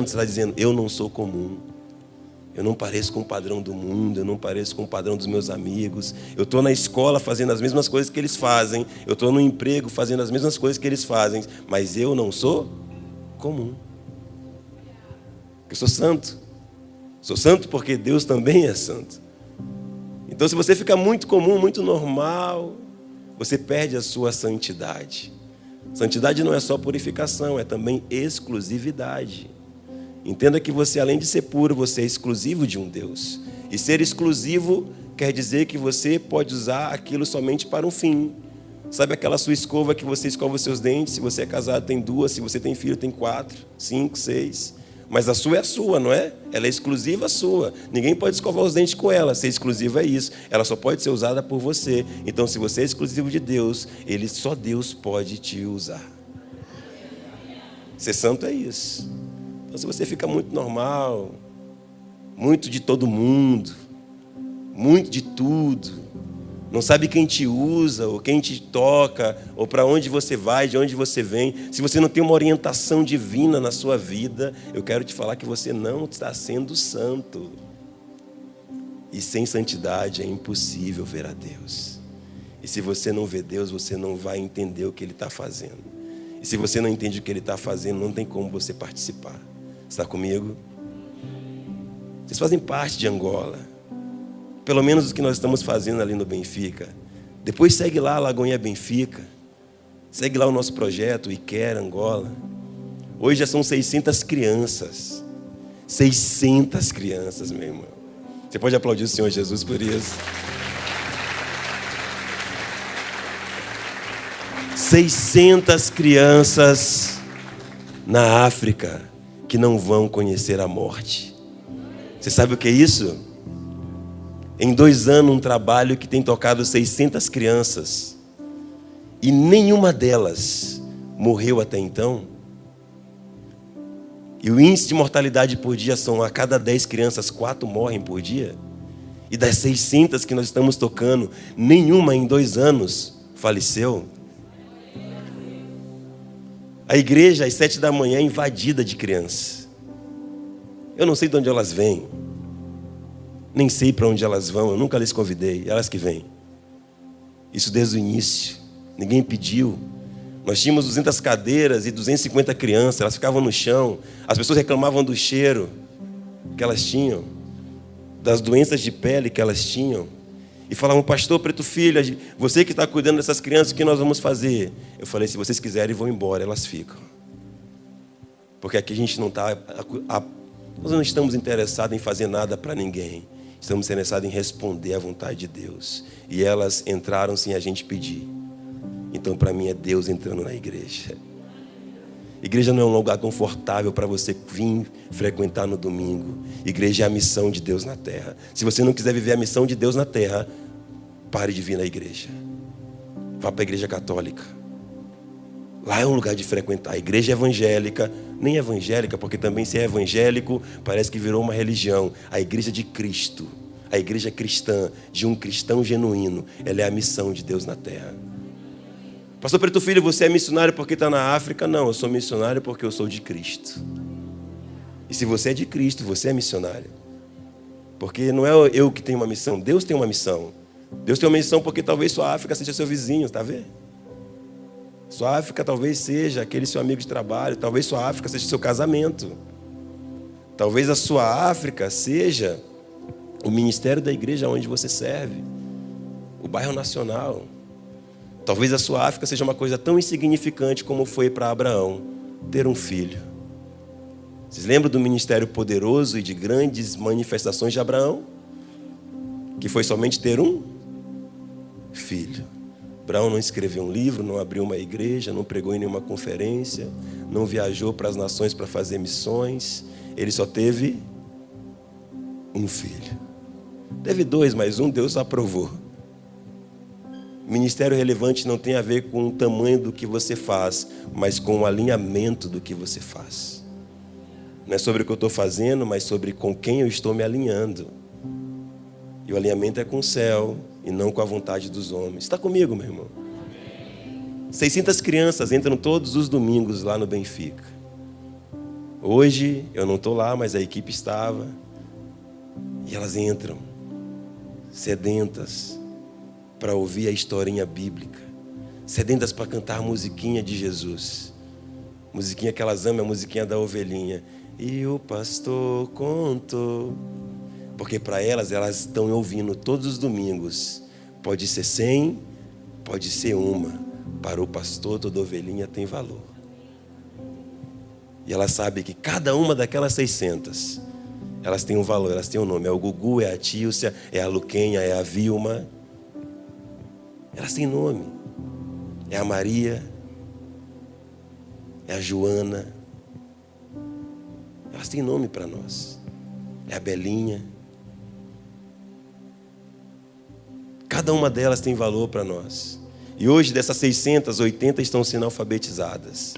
Você está dizendo, eu não sou comum. Eu não pareço com o padrão do mundo, eu não pareço com o padrão dos meus amigos. Eu estou na escola fazendo as mesmas coisas que eles fazem. Eu estou no emprego fazendo as mesmas coisas que eles fazem. Mas eu não sou comum. Eu sou santo. Sou santo porque Deus também é santo. Então, se você fica muito comum, muito normal, você perde a sua santidade. Santidade não é só purificação, é também exclusividade. Entenda que você, além de ser puro, você é exclusivo de um Deus. E ser exclusivo quer dizer que você pode usar aquilo somente para um fim. Sabe aquela sua escova que você escova os seus dentes? Se você é casado, tem 2. Se você tem filho, tem 4, 5, 6. Mas a sua é a sua, não é? Ela é exclusiva sua. Ninguém pode escovar os dentes com ela. Ser exclusiva é isso. Ela só pode ser usada por você. Então, se você é exclusivo de Deus, só Deus pode te usar. Ser santo é isso. Então, se você fica muito normal, muito de todo mundo, muito de tudo, não sabe quem te usa, ou quem te toca, ou para onde você vai, de onde você vem, se você não tem uma orientação divina na sua vida, eu quero te falar que você não está sendo santo. E sem santidade é impossível ver a Deus. E se você não vê Deus, você não vai entender o que Ele está fazendo. E se você não entende o que Ele está fazendo, não tem como você participar. Está comigo? Vocês fazem parte de Angola. Pelo menos o que nós estamos fazendo ali no Benfica. Depois segue lá a Lagoinha Benfica. Segue lá o nosso projeto, Iquer, Angola. Hoje já são 600 crianças. 600 crianças, meu irmão. Você pode aplaudir o Senhor Jesus por isso. 600 crianças na África que não vão conhecer a morte. Você sabe o que é isso? Em 2 anos, um trabalho que tem tocado 600 crianças e nenhuma delas morreu até então. E o índice de mortalidade por dia são, a cada 10 crianças, 4 morrem por dia. E das 600 que nós estamos tocando, nenhuma em 2 anos faleceu. A igreja, às 7 da manhã, é invadida de crianças. Eu não sei de onde elas vêm. Nem sei para onde elas vão. Eu nunca lhes convidei. Elas que vêm. Isso desde o início. Ninguém pediu. Nós tínhamos 200 cadeiras e 250 crianças. Elas ficavam no chão. As pessoas reclamavam do cheiro que elas tinham, das doenças de pele que elas tinham. E falavam, pastor Preto Filho, você que está cuidando dessas crianças, o que nós vamos fazer? Eu falei, se vocês quiserem, vão embora, elas ficam. Porque aqui a gente não está... Nós não estamos interessados em fazer nada para ninguém. Estamos interessados em responder à vontade de Deus. E elas entraram sem a gente pedir. Então, para mim, é Deus entrando na igreja. Igreja não é um lugar confortável para você vir frequentar no domingo. Igreja é a missão de Deus na terra. Se você não quiser viver a missão de Deus na terra, pare de vir na igreja. Vá para a igreja católica. Lá é um lugar de frequentar. A igreja evangélica, nem evangélica, porque também se é evangélico, parece que virou uma religião. A igreja de Cristo, a igreja cristã, de um cristão genuíno, ela é a missão de Deus na terra. Pastor Preto Filho, você é missionário porque está na África? Não, eu sou missionário porque eu sou de Cristo. E se você é de Cristo, você é missionário. Porque não é eu que tenho uma missão, Deus tem uma missão. Deus tem uma missão porque talvez sua África seja seu vizinho, está vendo? Sua África talvez seja aquele seu amigo de trabalho, talvez sua África seja seu casamento. Talvez a sua África seja o ministério da igreja onde você serve, o bairro nacional. Talvez a sua África seja uma coisa tão insignificante como foi para Abraão ter um filho. Vocês lembram do ministério poderoso e de grandes manifestações de Abraão? Que foi somente ter um filho. Abraão não escreveu um livro, não abriu uma igreja, não pregou em nenhuma conferência, não viajou para as nações para fazer missões. Ele só teve um filho. Teve 2, mas um Deus aprovou. Ministério relevante não tem a ver com o tamanho do que você faz, mas com o alinhamento do que você faz. Não é sobre o que eu estou fazendo, mas sobre com quem eu estou me alinhando. E o alinhamento é com o céu e não com a vontade dos homens. Está comigo, meu irmão? 600 crianças entram todos os domingos lá no Benfica. Hoje eu não estou lá, mas a equipe estava. E elas entram, sedentas, para ouvir a historinha bíblica. Sedentas para cantar a musiquinha de Jesus. Musiquinha que elas amam, a musiquinha da ovelhinha. E o pastor contou. Porque para elas estão ouvindo todos os domingos. Pode ser 100, pode ser uma. Para o pastor, toda ovelhinha tem valor. E ela sabe que cada uma daquelas 600, elas têm um valor, elas têm um nome. É o Gugu, é a Tílcia, é a Luquenha, é a Vilma. Elas têm nome. É a Maria, é a Joana. Elas têm nome para nós. É a Belinha. Cada uma delas tem valor para nós. E hoje, dessas 600, 80 estão sendo alfabetizadas.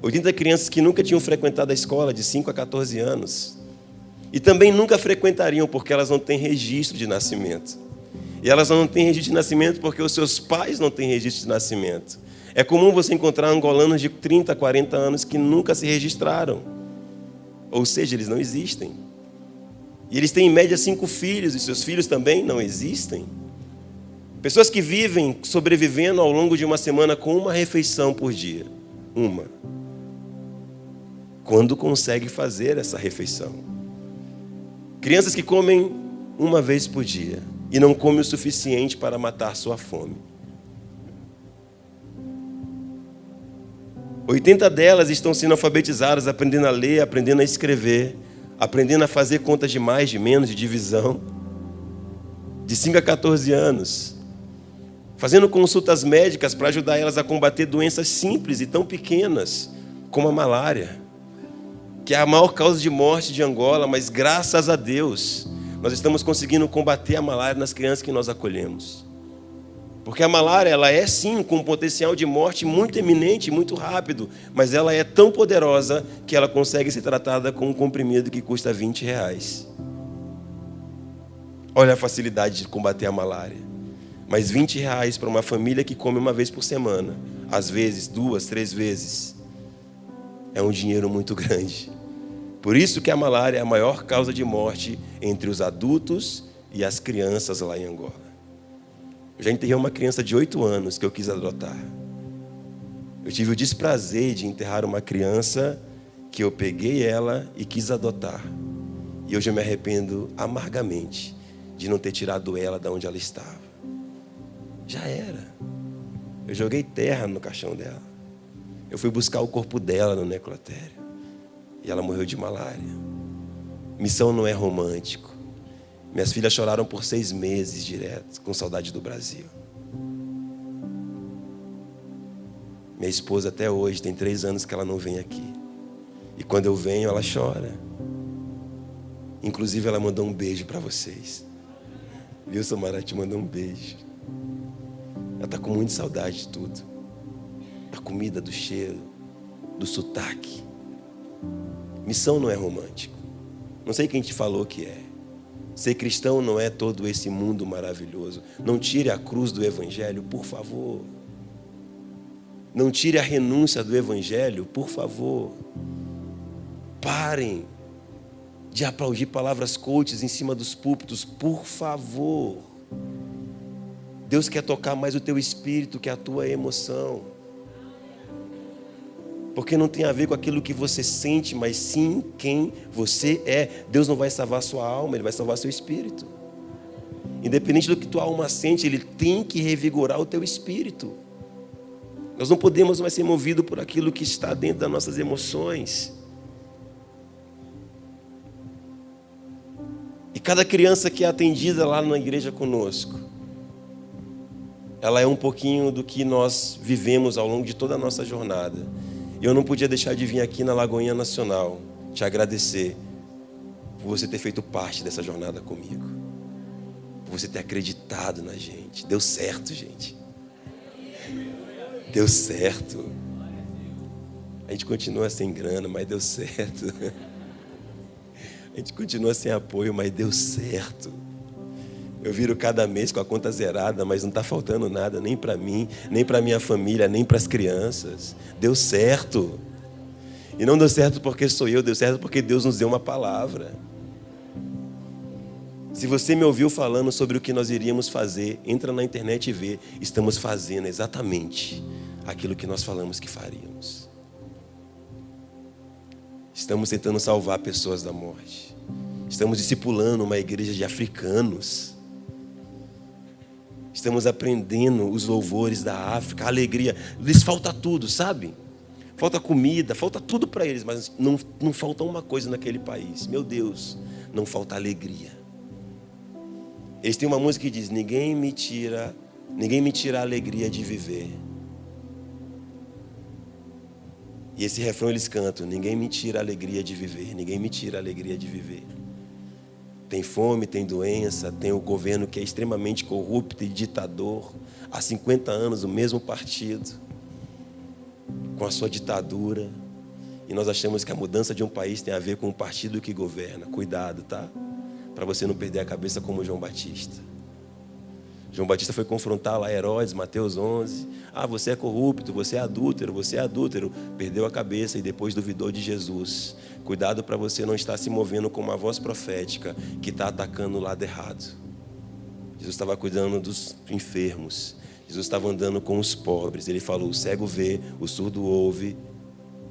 80 crianças que nunca tinham frequentado a escola, de 5 a 14 anos. E também nunca frequentariam, porque elas não têm registro de nascimento. E elas não têm registro de nascimento porque os seus pais não têm registro de nascimento. É comum você encontrar angolanos de 30, 40 anos que nunca se registraram. Ou seja, eles não existem. E eles têm em média 5 filhos, e seus filhos também não existem. Pessoas que vivem sobrevivendo ao longo de uma semana com uma refeição por dia. Uma. Quando consegue fazer essa refeição. Crianças que comem uma vez por dia e não comem o suficiente para matar sua fome. 80 delas estão sendo alfabetizadas, aprendendo a ler, aprendendo a escrever, aprendendo a fazer contas de mais, de menos, de divisão. De 5 a 14 anos. Fazendo consultas médicas para ajudar elas a combater doenças simples e tão pequenas como a malária, que é a maior causa de morte de Angola, mas graças a Deus nós estamos conseguindo combater a malária nas crianças que nós acolhemos. Porque a malária, ela é sim com um potencial de morte muito eminente, muito rápido, mas ela é tão poderosa que ela consegue ser tratada com um comprimido que custa R$20. Olha a facilidade de combater a malária. Mas R$20 para uma família que come uma vez por semana, às vezes 2, 3 vezes, é um dinheiro muito grande. Por isso que a malária é a maior causa de morte entre os adultos e as crianças lá em Angola. Eu já enterrei uma criança de 8 anos que eu quis adotar. Eu tive o desprazer de enterrar uma criança que eu peguei ela e quis adotar. E hoje eu me arrependo amargamente de não ter tirado ela de onde ela estava. Já era. Eu joguei terra no caixão dela. Eu fui buscar o corpo dela no necrotério. E ela morreu de malária. Missão não é romântico. Minhas filhas choraram por 6 meses direto, com saudade do Brasil. Minha esposa até hoje, tem 3 anos que ela não vem aqui. E quando eu venho, ela chora. Inclusive, ela mandou um beijo para vocês. Viu, Samara? Te mandou um beijo. Ela está com muita saudade de tudo. Da comida, do cheiro, do sotaque. Missão não é romântico. Não sei quem te falou que é. Ser cristão não é todo esse mundo maravilhoso. Não tire a cruz do Evangelho, por favor. Não tire a renúncia do Evangelho, por favor. Parem de aplaudir palavras coaches em cima dos púlpitos, por favor. Deus quer tocar mais o teu espírito que a tua emoção. Porque não tem a ver com aquilo que você sente, mas sim quem você é. Deus não vai salvar a sua alma, Ele vai salvar seu espírito. Independente do que tua alma sente, Ele tem que revigorar o teu espírito. Nós não podemos mais ser movidos por aquilo que está dentro das nossas emoções. E cada criança que é atendida lá na igreja conosco, ela é um pouquinho do que nós vivemos ao longo de toda a nossa jornada. E eu não podia deixar de vir aqui na Lagoinha Nacional te agradecer por você ter feito parte dessa jornada comigo. Por você ter acreditado na gente. Deu certo, gente. Deu certo. A gente continua sem grana, mas deu certo. A gente continua sem apoio, mas deu certo. Eu viro cada mês com a conta zerada, mas não está faltando nada, nem para mim, nem para minha família, nem para as crianças. Deu certo. E não deu certo porque sou eu, deu certo porque Deus nos deu uma palavra. Se você me ouviu falando sobre o que nós iríamos fazer, entra na internet e vê. Estamos fazendo exatamente aquilo que nós falamos que faríamos. Estamos tentando salvar pessoas da morte. Estamos discipulando uma igreja de africanos. Estamos aprendendo os louvores da África, a alegria. Lhes falta tudo, sabe? Falta comida, falta tudo para eles, mas não falta uma coisa naquele país. Meu Deus, não falta alegria. Eles têm uma música que diz: ninguém me tira a alegria de viver. E esse refrão eles cantam: ninguém me tira a alegria de viver, ninguém me tira a alegria de viver. Tem fome, tem doença, tem o governo que é extremamente corrupto e ditador. Há 50 anos o mesmo partido, com a sua ditadura. E nós achamos que a mudança de um país tem a ver com o partido que governa. Cuidado, tá? Para você não perder a cabeça como João Batista. João Batista foi confrontar lá Herodes, Mateus 11. Você é corrupto, você é adúltero, você é adúltero. Perdeu a cabeça e depois duvidou de Jesus. Cuidado para você não estar se movendo com uma voz profética que está atacando o lado errado. Jesus estava cuidando dos enfermos. Jesus estava andando com os pobres. Ele falou: o cego vê, o surdo ouve,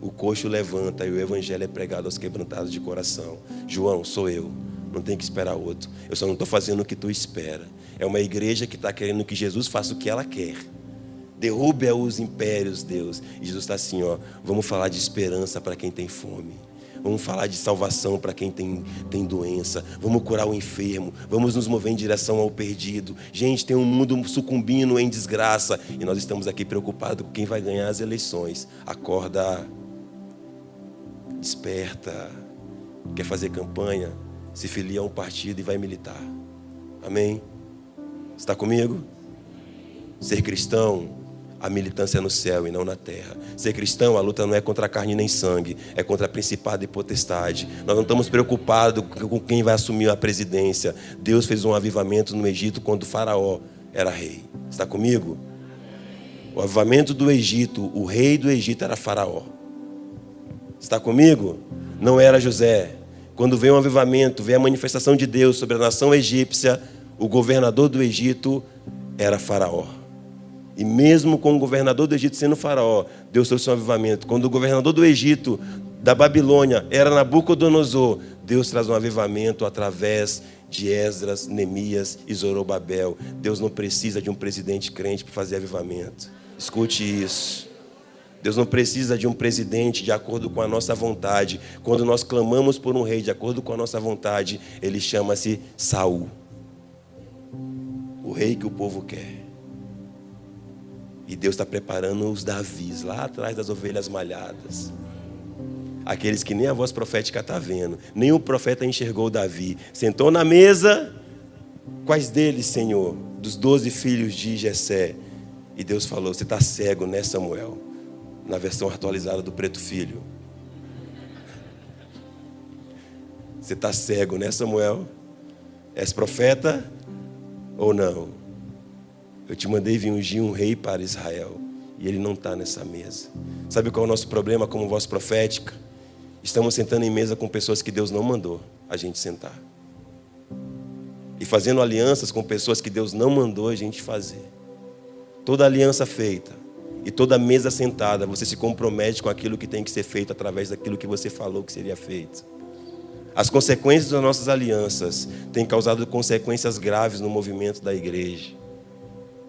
o coxo levanta e o evangelho é pregado aos quebrantados de coração. João, sou eu. Não tem que esperar outro. Eu só não estou fazendo o que tu espera. É uma igreja que está querendo que Jesus faça o que ela quer. Derrube os impérios, Deus. E Jesus está assim, vamos falar de esperança para quem tem fome. Vamos falar de salvação para quem tem doença. Vamos curar o enfermo. Vamos nos mover em direção ao perdido. Gente, tem um mundo sucumbindo em desgraça. E nós estamos aqui preocupados com quem vai ganhar as eleições. Acorda. Desperta. Quer fazer campanha? Se filia a um partido e vai militar. Amém? Está comigo? Ser cristão, a militância é no céu e não na terra. Ser cristão, a luta não é contra a carne nem sangue, é contra principado e potestade. Nós não estamos preocupados com quem vai assumir a presidência. Deus fez um avivamento no Egito quando o faraó era rei. Está comigo? O avivamento do Egito, o rei do Egito era faraó. Está comigo? Não era José. Quando veio um avivamento, veio a manifestação de Deus sobre a nação egípcia, o governador do Egito era faraó. E mesmo com o governador do Egito sendo faraó, Deus trouxe um avivamento. Quando o governador do Egito, da Babilônia, era Nabucodonosor, Deus traz um avivamento através de Esdras, Neemias e Zorobabel. Deus não precisa de um presidente crente para fazer avivamento. Escute isso. Deus não precisa de um presidente de acordo com a nossa vontade. Quando nós clamamos por um rei de acordo com a nossa vontade, ele chama-se Saul. O rei que o povo quer. E Deus está preparando os Davis lá atrás das ovelhas malhadas. Aqueles que nem a voz profética está vendo. Nem o profeta enxergou Davi. Sentou na mesa. Quais deles, Senhor? Dos 12 filhos de Jessé. E Deus falou: você está cego, né, Samuel? Na versão atualizada do Preto Filho. Você está cego, né, Samuel? És profeta ou não? Eu te mandei vir ungir um rei para Israel. E ele não está nessa mesa. Sabe qual é o nosso problema como voz profética? Estamos sentando em mesa com pessoas que Deus não mandou a gente sentar. E fazendo alianças com pessoas que Deus não mandou a gente fazer. Toda aliança feita e toda mesa sentada, você se compromete com aquilo que tem que ser feito através daquilo que você falou que seria feito. As consequências das nossas alianças têm causado consequências graves no movimento da igreja.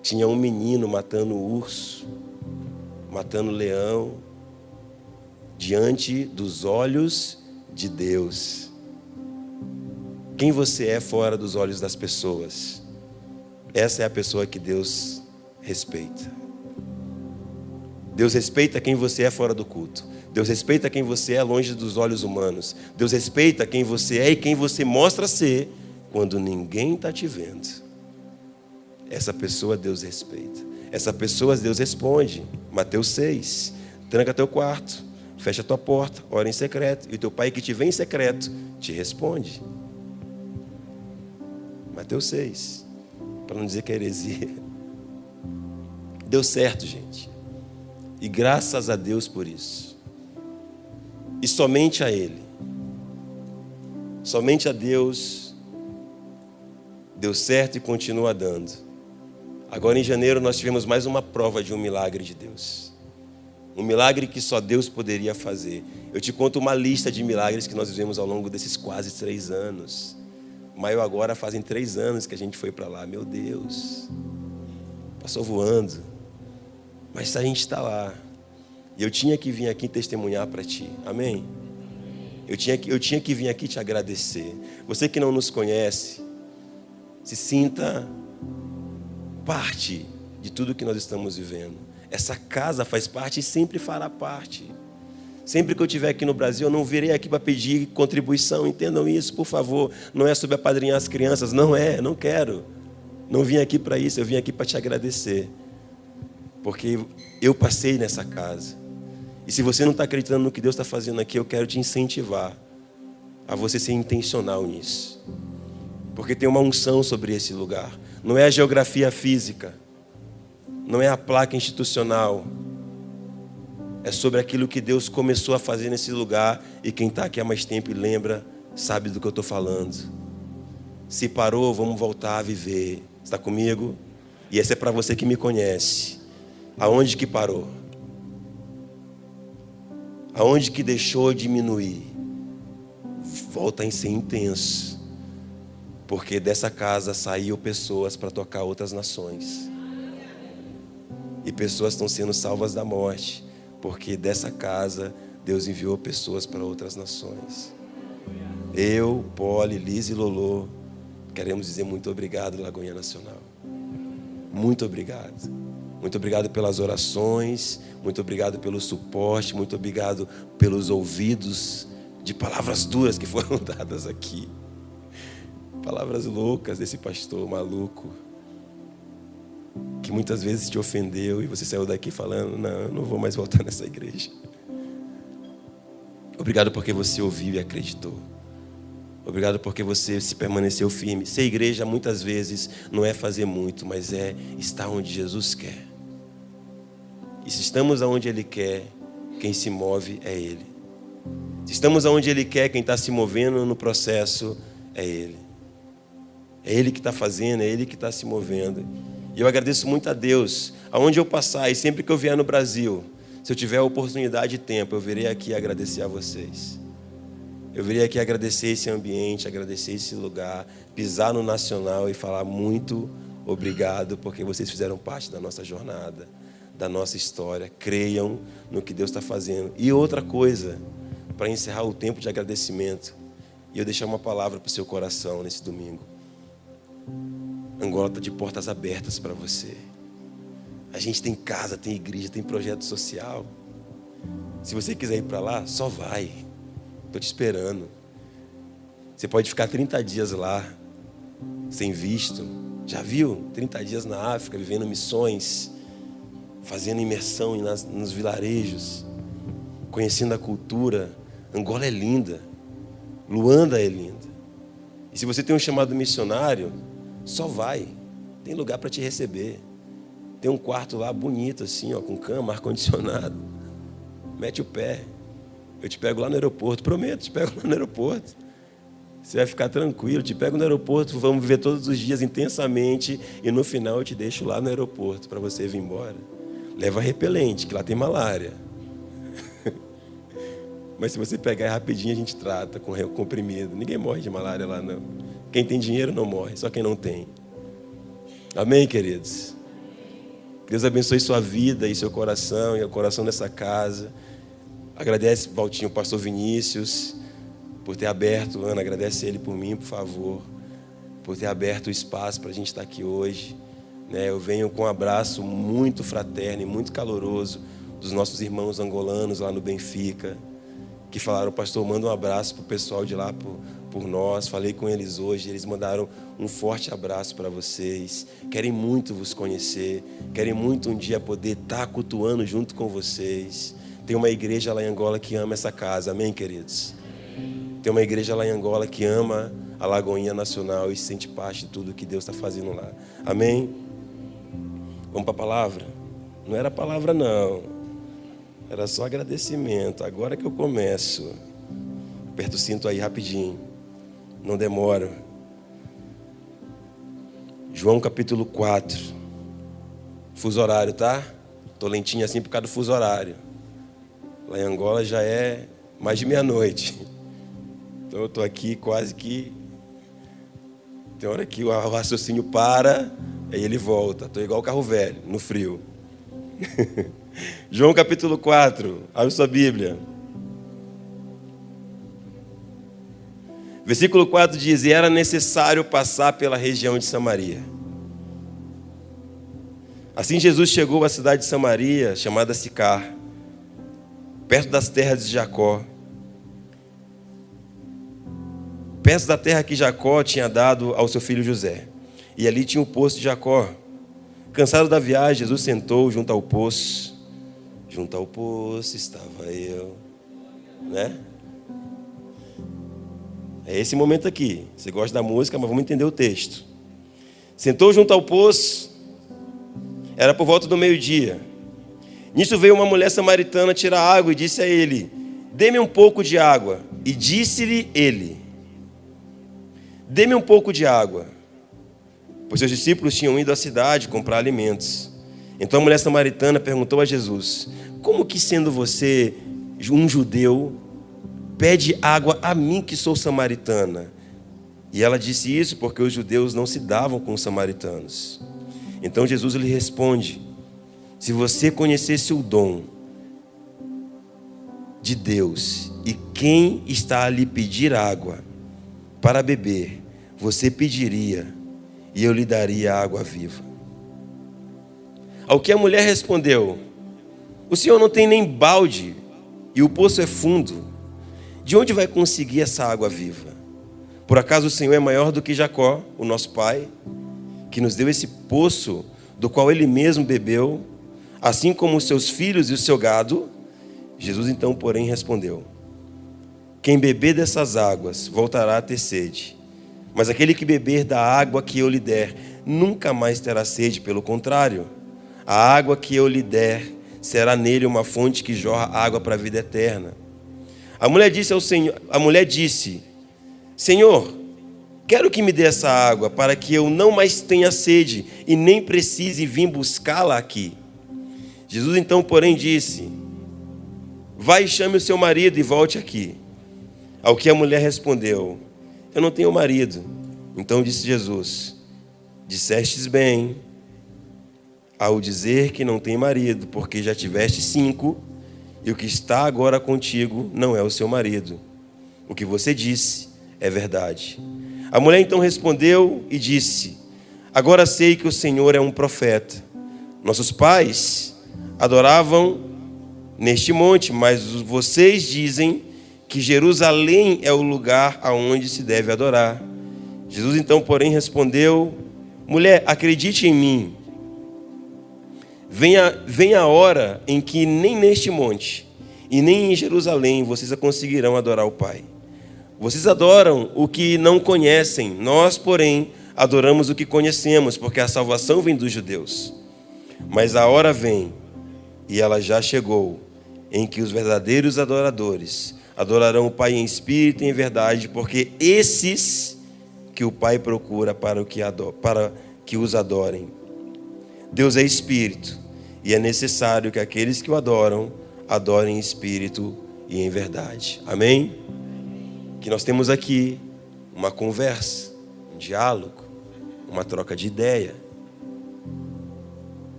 Tinha um menino matando urso, matando leão, diante dos olhos de Deus. Quem você é fora dos olhos das pessoas? Essa é a pessoa que Deus respeita. Deus respeita quem você é fora do culto. Deus respeita quem você é longe dos olhos humanos. Deus respeita quem você é e quem você mostra ser quando ninguém está te vendo. Essa pessoa Deus respeita. Essa pessoa Deus responde. Mateus 6. Tranca teu quarto, fecha tua porta, ora em secreto. E o teu pai que te vê em secreto te responde. Mateus 6. Para não dizer que é heresia. Deu certo, gente. E graças a Deus por isso. E somente a Ele, somente a Deus, deu certo e continua dando. Agora em janeiro nós tivemos mais uma prova de um milagre de Deus. Um milagre que só Deus poderia fazer. Eu te conto uma lista de milagres que nós vivemos ao longo desses quase 3 anos. Maio agora fazem 3 anos que a gente foi para lá. Meu Deus, passou voando. Mas a gente está lá. E eu tinha que vir aqui testemunhar para ti. Amém? Eu tinha que vir aqui te agradecer. Você que não nos conhece, se sinta parte de tudo que nós estamos vivendo. Essa casa faz parte e sempre fará parte. Sempre que eu estiver aqui no Brasil, eu não virei aqui para pedir contribuição. Entendam isso, por favor. Não é sobre apadrinhar as crianças. Não quero. Não vim aqui para isso, eu vim aqui para te agradecer. Porque eu passei nessa casa. E se você não está acreditando no que Deus está fazendo aqui, eu quero te incentivar a você ser intencional nisso. Porque tem uma unção sobre esse lugar. Não é a geografia física. Não é a placa institucional. É sobre aquilo que Deus começou a fazer nesse lugar. E quem está aqui há mais tempo e lembra, sabe do que eu estou falando. Se parou, vamos voltar a viver. Está comigo? E essa é para você que me conhece. Aonde que parou? Aonde que deixou diminuir? Volta em ser intenso. Porque dessa casa saíram pessoas para tocar outras nações. E pessoas estão sendo salvas da morte. Porque dessa casa Deus enviou pessoas para outras nações. Eu, Poli, Liz e Lolô queremos dizer muito obrigado, Lagoinha Nacional. Muito obrigado. Muito obrigado pelas orações, muito obrigado pelo suporte, muito obrigado pelos ouvidos de palavras duras que foram dadas aqui. Palavras loucas desse pastor maluco, que muitas vezes te ofendeu e você saiu daqui falando, não vou mais voltar nessa igreja. Obrigado porque você ouviu e acreditou. Obrigado porque você se permaneceu firme. Ser igreja muitas vezes não é fazer muito, mas é estar onde Jesus quer. E se estamos aonde Ele quer, quem se move é Ele. Se estamos aonde Ele quer, quem está se movendo no processo é Ele. É Ele que está fazendo, é Ele que está se movendo. E eu agradeço muito a Deus. Aonde eu passar e sempre que eu vier no Brasil, se eu tiver a oportunidade e tempo, eu virei aqui agradecer a vocês. Eu virei aqui agradecer esse ambiente, agradecer esse lugar, pisar no Nacional e falar muito obrigado, porque vocês fizeram parte da nossa jornada, da nossa história. Creiam no que Deus está fazendo. E outra coisa, para encerrar o tempo de agradecimento, e eu deixar uma palavra para o seu coração nesse domingo. Angola está de portas abertas para você. A gente tem casa, tem igreja, tem projeto social. Se você quiser ir para lá, só vai. Estou te esperando. Você pode ficar 30 dias lá, sem visto. Já viu? 30 dias na África, vivendo missões, fazendo imersão nos vilarejos, conhecendo a cultura. Angola é linda. Luanda é linda. E se você tem um chamado missionário, só vai. Tem lugar para te receber. Tem um quarto lá bonito assim, ó, com cama, ar-condicionado. Mete o pé. Eu te pego lá no aeroporto. Prometo, te pego lá no aeroporto. Você vai ficar tranquilo. Te pego no aeroporto, vamos viver todos os dias intensamente. E no final eu te deixo lá no aeroporto para você vir embora. Leva repelente, que lá tem malária. Mas se você pegar rapidinho, a gente trata com comprimido. Ninguém morre de malária lá, não. Quem tem dinheiro não morre, só quem não tem. Amém, queridos? Deus abençoe sua vida e seu coração e o coração dessa casa. Agradece, Valtinho, o pastor Vinícius, por ter aberto. Ana, agradece ele por mim, por favor. Por ter aberto o espaço para a gente estar aqui hoje. Eu venho com um abraço muito fraterno e muito caloroso dos nossos irmãos angolanos lá no Benfica, que falaram, pastor, manda um abraço para o pessoal de lá por nós. Falei com eles hoje, eles mandaram um forte abraço para vocês. Querem muito vos conhecer, querem muito um dia poder estar cultuando junto com vocês. Tem uma igreja lá em Angola que ama essa casa, amém, queridos? Tem uma igreja lá em Angola que ama a Lagoinha Nacional e se sente parte de tudo que Deus está fazendo lá, amém? Vamos para a palavra? Não era a palavra, não. Era só agradecimento. Agora que eu começo. Aperta o cinto aí rapidinho. Não demora. João capítulo 4. Fuso horário, tá? Tô lentinho assim por causa do fuso horário. Lá em Angola já é mais de meia-noite. Então eu tô aqui quase que... Tem hora que o raciocínio para, aí ele volta. Tô igual o carro velho, no frio. João capítulo 4. Abre sua Bíblia. Versículo 4 diz: e era necessário passar pela região de Samaria. Assim Jesus chegou à cidade de Samaria, chamada Sicar, perto das terras de Jacó. Perto da terra que Jacó tinha dado ao seu filho José. E ali tinha o poço de Jacó. Cansado da viagem, Jesus sentou junto ao poço. Junto ao poço estava eu. Né? É esse momento aqui. Você gosta da música, mas vamos entender o texto. Sentou junto ao poço. Era por volta do meio-dia. Nisso veio uma mulher samaritana tirar água e disse a ele: dê-me um pouco de água. E disse-lhe ele: dê-me um pouco de água. Pois seus discípulos tinham ido à cidade comprar alimentos. Então a mulher samaritana perguntou a Jesus: como que, sendo você um judeu, pede água a mim que sou samaritana? E ela disse isso porque os judeus não se davam com os samaritanos. Então Jesus lhe responde: se você conhecesse o dom de Deus e quem está a lhe pedir água para beber, você pediria e eu lhe daria água viva. Ao que a mulher respondeu: o senhor não tem nem balde e o poço é fundo. De onde vai conseguir essa água viva? Por acaso o Senhor é maior do que Jacó, o nosso pai, que nos deu esse poço do qual ele mesmo bebeu, assim como os seus filhos e o seu gado? Jesus então, porém, respondeu: quem beber dessas águas voltará a ter sede, mas aquele que beber da água que eu lhe der nunca mais terá sede. Pelo contrário, a água que eu lhe der será nele uma fonte que jorra água para a vida eterna. A mulher disse: Senhor, quero que me dê essa água para que eu não mais tenha sede e nem precise vir buscá-la aqui. Jesus então, porém, disse: vai e chame o seu marido e volte aqui. Ao que a mulher respondeu: eu não tenho marido. Então disse Jesus: dissestes bem ao dizer que não tem marido, porque já tiveste 5, e o que está agora contigo não é o seu marido. O que você disse é verdade. A mulher então respondeu e disse: agora sei que o Senhor é um profeta. Nossos pais adoravam neste monte, mas vocês dizem que Jerusalém é o lugar aonde se deve adorar. Jesus então, porém, respondeu: mulher, acredite em mim. Vem a hora em que nem neste monte e nem em Jerusalém vocês conseguirão adorar o Pai. Vocês adoram o que não conhecem, nós, porém, adoramos o que conhecemos, porque a salvação vem dos judeus. Mas a hora vem, e ela já chegou, em que os verdadeiros adoradores adorarão o Pai em espírito e em verdade, porque esses que o Pai procura para que os adorem. Deus é espírito, e é necessário que aqueles que o adoram, adorem em espírito e em verdade. Amém? Que nós temos aqui uma conversa, um diálogo, uma troca de ideia,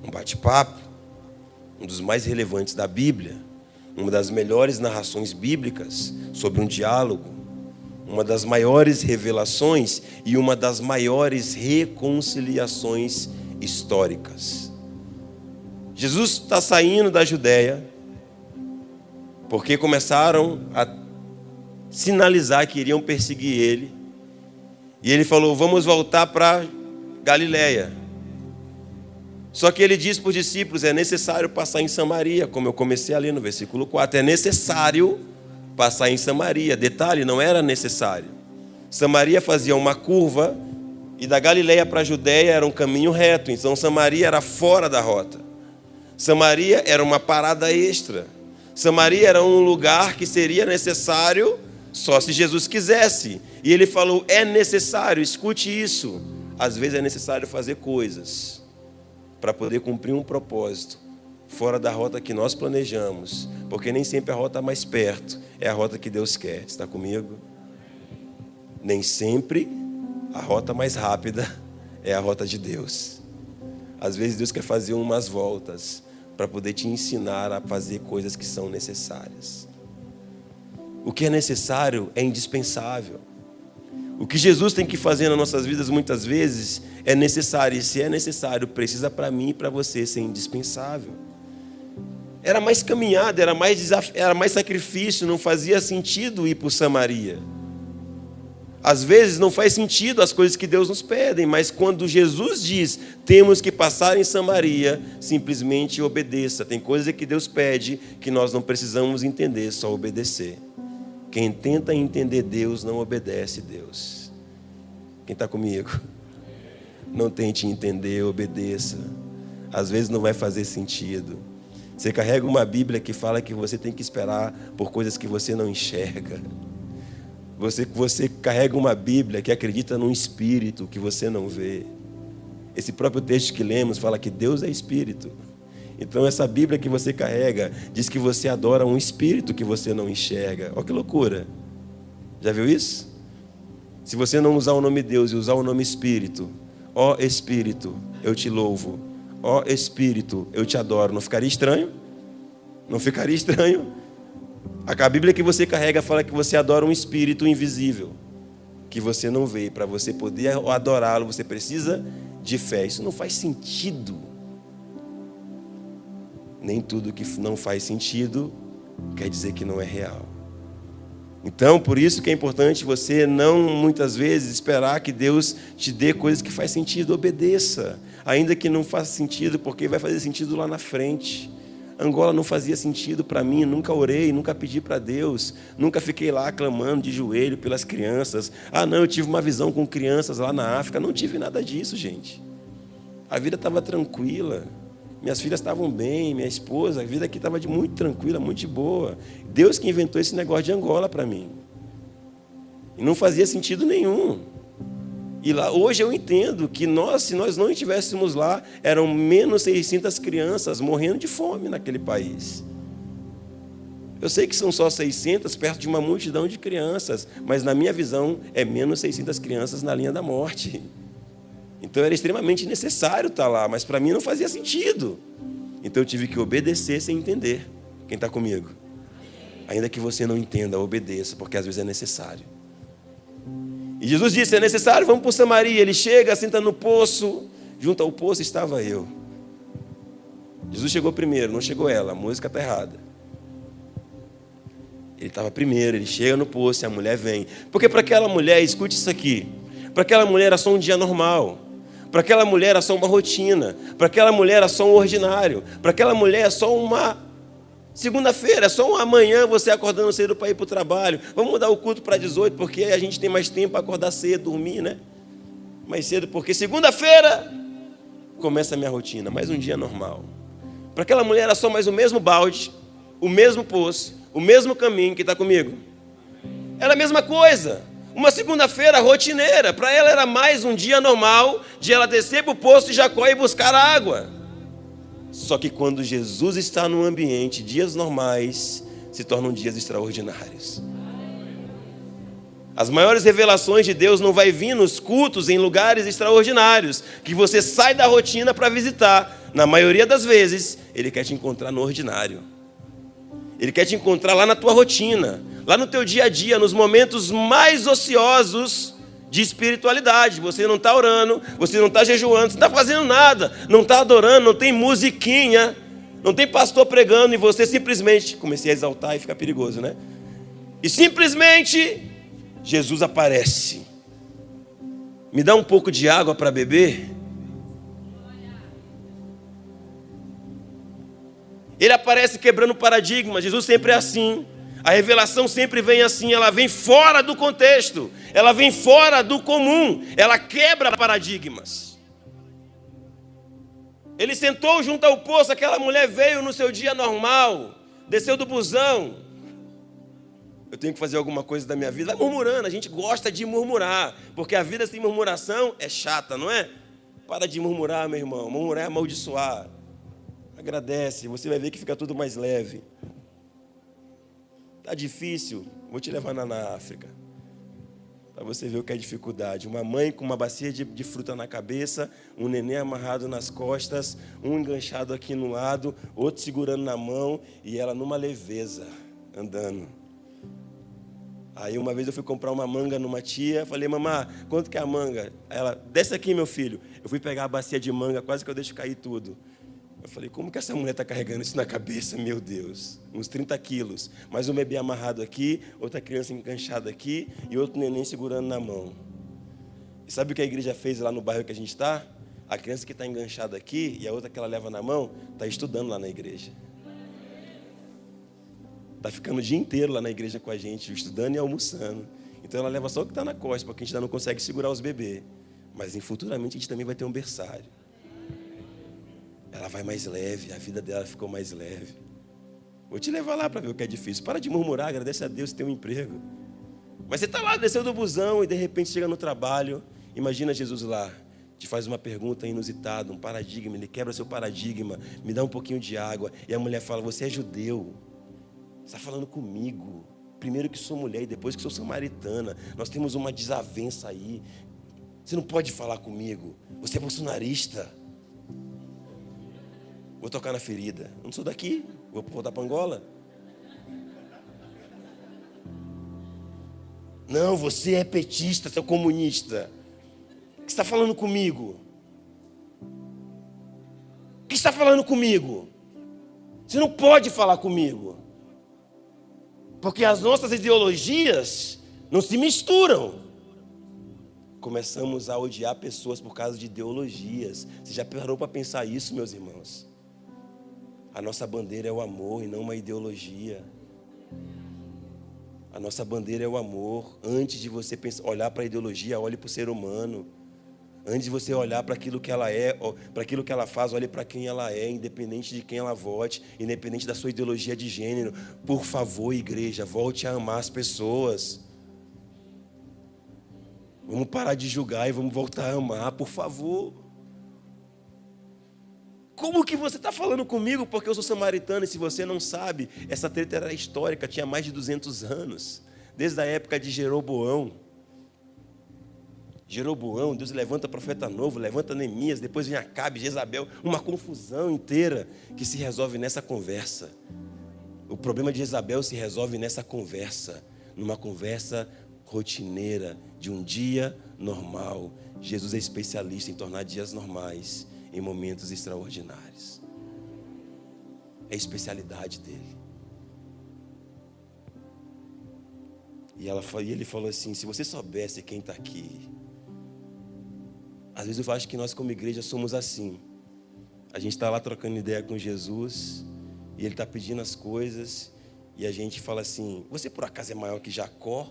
um bate-papo, um dos mais relevantes da Bíblia, uma das melhores narrações bíblicas sobre um diálogo, uma das maiores revelações e uma das maiores reconciliações históricas. Jesus está saindo da Judéia porque começaram a sinalizar que iriam perseguir ele. E ele falou: vamos voltar para Galiléia. Só que ele disse para os discípulos: é necessário passar em Samaria, como eu comecei ali no versículo 4. É necessário passar em Samaria. Detalhe, não era necessário. Samaria fazia uma curva e da Galiléia para a Judéia era um caminho reto. Então Samaria era fora da rota. Samaria era uma parada extra. Samaria era um lugar que seria necessário só se Jesus quisesse. E ele falou, é necessário, escute isso. Às vezes é necessário fazer coisas para poder cumprir um propósito fora da rota que nós planejamos. Porque nem sempre a rota mais perto é a rota que Deus quer. Está comigo? Nem sempre a rota mais rápida é a rota de Deus. Às vezes Deus quer fazer umas voltas para poder te ensinar a fazer coisas que são necessárias. O que é necessário é indispensável. O que Jesus tem que fazer nas nossas vidas muitas vezes é necessário. E se é necessário, precisa para mim e para você ser indispensável. Era mais caminhada, era mais sacrifício, não fazia sentido ir por Samaria. Às vezes não faz sentido as coisas que Deus nos pede, mas quando Jesus diz, temos que passar em Samaria, simplesmente obedeça. Tem coisas que Deus pede que nós não precisamos entender, só obedecer. Quem tenta entender Deus não obedece Deus. Quem está comigo? Não tente entender, obedeça. Às vezes não vai fazer sentido. Você carrega uma Bíblia que fala que você tem que esperar por coisas que você não enxerga. Você carrega uma Bíblia que acredita num espírito que você não vê. Esse próprio texto que lemos fala que Deus é espírito. Então essa Bíblia que você carrega diz que você adora um espírito que você não enxerga. Olha que loucura. Já viu isso? Se você não usar o nome Deus e usar o nome Espírito, ó Espírito, eu te louvo. Ó Espírito, eu te adoro. Não ficaria estranho? Não ficaria estranho? A Bíblia que você carrega fala que você adora um espírito invisível, que você não vê. Para você poder adorá-lo, você precisa de fé. Isso não faz sentido. Nem tudo que não faz sentido quer dizer que não é real. Então, por isso que é importante você não, muitas vezes, esperar que Deus te dê coisas que faz sentido. Obedeça, ainda que não faça sentido, porque vai fazer sentido lá na frente. Angola não fazia sentido para mim, nunca orei, nunca pedi para Deus, nunca fiquei lá clamando de joelho pelas crianças. Ah, não, eu tive uma visão com crianças lá na África. Não tive nada disso, gente. A vida estava tranquila, minhas filhas estavam bem, minha esposa, a vida aqui estava muito tranquila, muito de boa. Deus que inventou esse negócio de Angola para mim. E não fazia sentido nenhum. E lá, hoje eu entendo que se nós não estivéssemos lá, eram menos 600 crianças morrendo de fome naquele país. Eu sei que são só 600 perto de uma multidão de crianças, mas na minha visão é menos 600 crianças na linha da morte. Então era extremamente necessário estar lá, mas para mim não fazia sentido. Então eu tive que obedecer sem entender. Quem está comigo? Ainda que você não entenda, obedeça, porque às vezes é necessário. E Jesus disse, é necessário, vamos para Samaria. Ele chega, senta no poço. Junto ao poço estava eu. Jesus chegou primeiro, não chegou ela. A música está errada. Ele estava primeiro, ele chega no poço e a mulher vem. Porque para aquela mulher, escute isso aqui. Para aquela mulher era só um dia normal. Para aquela mulher era só uma rotina. Para aquela mulher era só um ordinário. Para aquela mulher é só uma segunda-feira, é só um amanhã você acordando cedo para ir para o trabalho. Vamos mudar o culto para 18, porque a gente tem mais tempo para acordar cedo, dormir, né? Mais cedo, porque segunda-feira começa a minha rotina, mais um dia normal. Para aquela mulher era só mais o mesmo balde, o mesmo poço, o mesmo caminho. Que está comigo? Era a mesma coisa. Uma segunda-feira rotineira. Para ela era mais um dia normal de ela descer para o poço de Jacó e buscar água. Só que quando Jesus está no ambiente, dias normais se tornam dias extraordinários. As maiores revelações de Deus não vai vir nos cultos em lugares extraordinários, que você sai da rotina para visitar. Na maioria das vezes, Ele quer te encontrar no ordinário. Ele quer te encontrar lá na tua rotina, lá no teu dia a dia, nos momentos mais ociosos de espiritualidade. Você não está orando, você não está jejuando, você não está fazendo nada, não está adorando, não tem musiquinha, não tem pastor pregando, e você simplesmente, comecei a exaltar e fica perigoso, né? E simplesmente Jesus aparece. Me dá um pouco de água para beber? Ele aparece quebrando paradigmas. Jesus sempre é assim. A revelação sempre vem assim, ela vem fora do contexto, ela vem fora do comum, ela quebra paradigmas. Ele sentou junto ao poço, aquela mulher veio no seu dia normal, Desceu do busão. Eu tenho que fazer alguma coisa da minha vida. Vai murmurando, a gente gosta de murmurar. Porque a vida sem murmuração é chata, não é? Para de murmurar, meu irmão. Murmurar é amaldiçoar. Agradece, você vai ver que fica tudo mais leve. Está difícil, vou te levar na África. Para você ver o que é dificuldade. Uma mãe com uma bacia de fruta na cabeça, um neném amarrado nas costas, um enganchado aqui no lado, outro segurando na mão e ela numa leveza, andando. Aí uma vez eu fui comprar uma manga numa tia, falei, mamãe, quanto que é a manga? Aí ela, desce aqui, meu filho. Eu fui pegar a bacia de manga, quase que eu deixo cair tudo. Eu falei, como que essa mulher está carregando isso na cabeça, meu Deus? Uns 30 quilos. Mais um bebê amarrado aqui, outra criança enganchada aqui e outro neném segurando na mão. E sabe o que a igreja fez lá no bairro que a gente está? A criança que está enganchada aqui e a outra que ela leva na mão, está estudando lá na igreja. Está ficando o dia inteiro lá na igreja com a gente, estudando e almoçando. Então ela leva só o que está na costa, porque a gente ainda não consegue segurar os bebês. Mas futuramente a gente também vai ter um berçário. Ela vai mais leve, a vida dela ficou mais leve. Vou te levar lá para ver o que é difícil. Para de murmurar, agradece a Deus que tem um emprego. Mas você está lá, desceu do busão e de repente chega no trabalho. Imagina Jesus lá, te faz uma pergunta inusitada, um paradigma, ele quebra seu paradigma, me dá um pouquinho de água. E a mulher fala, você é judeu, você está falando comigo. Primeiro que sou mulher e depois que sou samaritana. Nós temos uma desavença aí. Você não pode falar comigo, você é bolsonarista. Vou tocar na ferida. Eu não sou daqui, vou voltar para Angola. Não, você é petista, você é comunista. O que você está falando comigo? O que você está falando comigo? Você não pode falar comigo. Porque as nossas ideologias não se misturam. Começamos a odiar pessoas por causa de ideologias. Você já parou para pensar isso, meus irmãos? A nossa bandeira é o amor e não uma ideologia. A nossa bandeira é o amor. Antes de você olhar para a ideologia, olhe para o ser humano. Antes de você olhar para aquilo que ela é, para aquilo que ela faz, olhe para quem ela é, independente de quem ela vote, independente da sua ideologia de gênero. Por favor, igreja, volte a amar as pessoas. Vamos parar de julgar e vamos voltar a amar, por favor. Como que você está falando comigo porque eu sou samaritano? E se você não sabe, essa treta era histórica, tinha mais de 200 anos. Desde a época de Jeroboão. Jeroboão, Deus levanta profeta novo, levanta Neemias, depois vem Acabe, Jezabel, uma confusão inteira que se resolve nessa conversa. O problema de Jezabel se resolve nessa conversa, numa conversa rotineira de um dia normal. Jesus é especialista em tornar dias normais em momentos extraordinários. É a especialidade dele. E ele falou assim, se você soubesse quem está aqui. Às vezes eu acho que nós como igreja somos assim. A gente está lá trocando ideia com Jesus e ele está pedindo as coisas e a gente fala assim, você por acaso é maior que Jacó?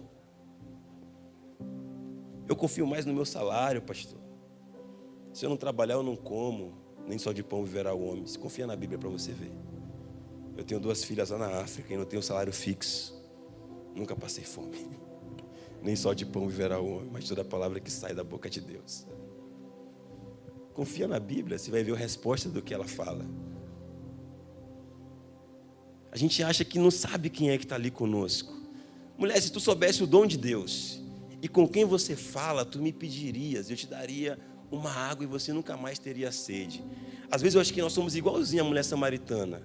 Eu confio mais no meu salário, pastor. Se eu não trabalhar, eu não como. Nem só de pão viverá o homem. Se confia na Bíblia para você ver. Eu tenho 2 filhas lá na África e não tenho salário fixo. Nunca passei fome. Nem só de pão viverá o homem, mas toda a palavra que sai da boca de Deus. Confia na Bíblia, você vai ver a resposta do que ela fala. A gente acha que não sabe quem é que está ali conosco. Mulher, se tu soubesse o dom de Deus e com quem você fala, tu me pedirias, eu te daria uma água e você nunca mais teria sede. Às vezes eu acho que nós somos igualzinho a mulher samaritana.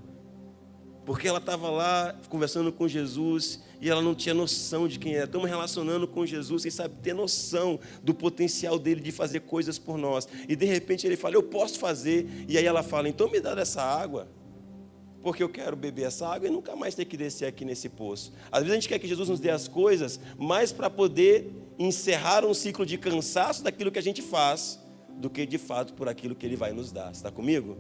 Porque ela estava lá conversando com Jesus e ela não tinha noção de quem era. Estamos relacionando com Jesus sem saber ter noção do potencial dele de fazer coisas por nós. E de repente ele fala, eu posso fazer. E aí ela fala, então me dá dessa água. Porque eu quero beber essa água e nunca mais ter que descer aqui nesse poço. Às vezes a gente quer que Jesus nos dê as coisas, mas para poder encerrar um ciclo de cansaço daquilo que a gente faz, do que de fato por aquilo que ele vai nos dar. Você está comigo?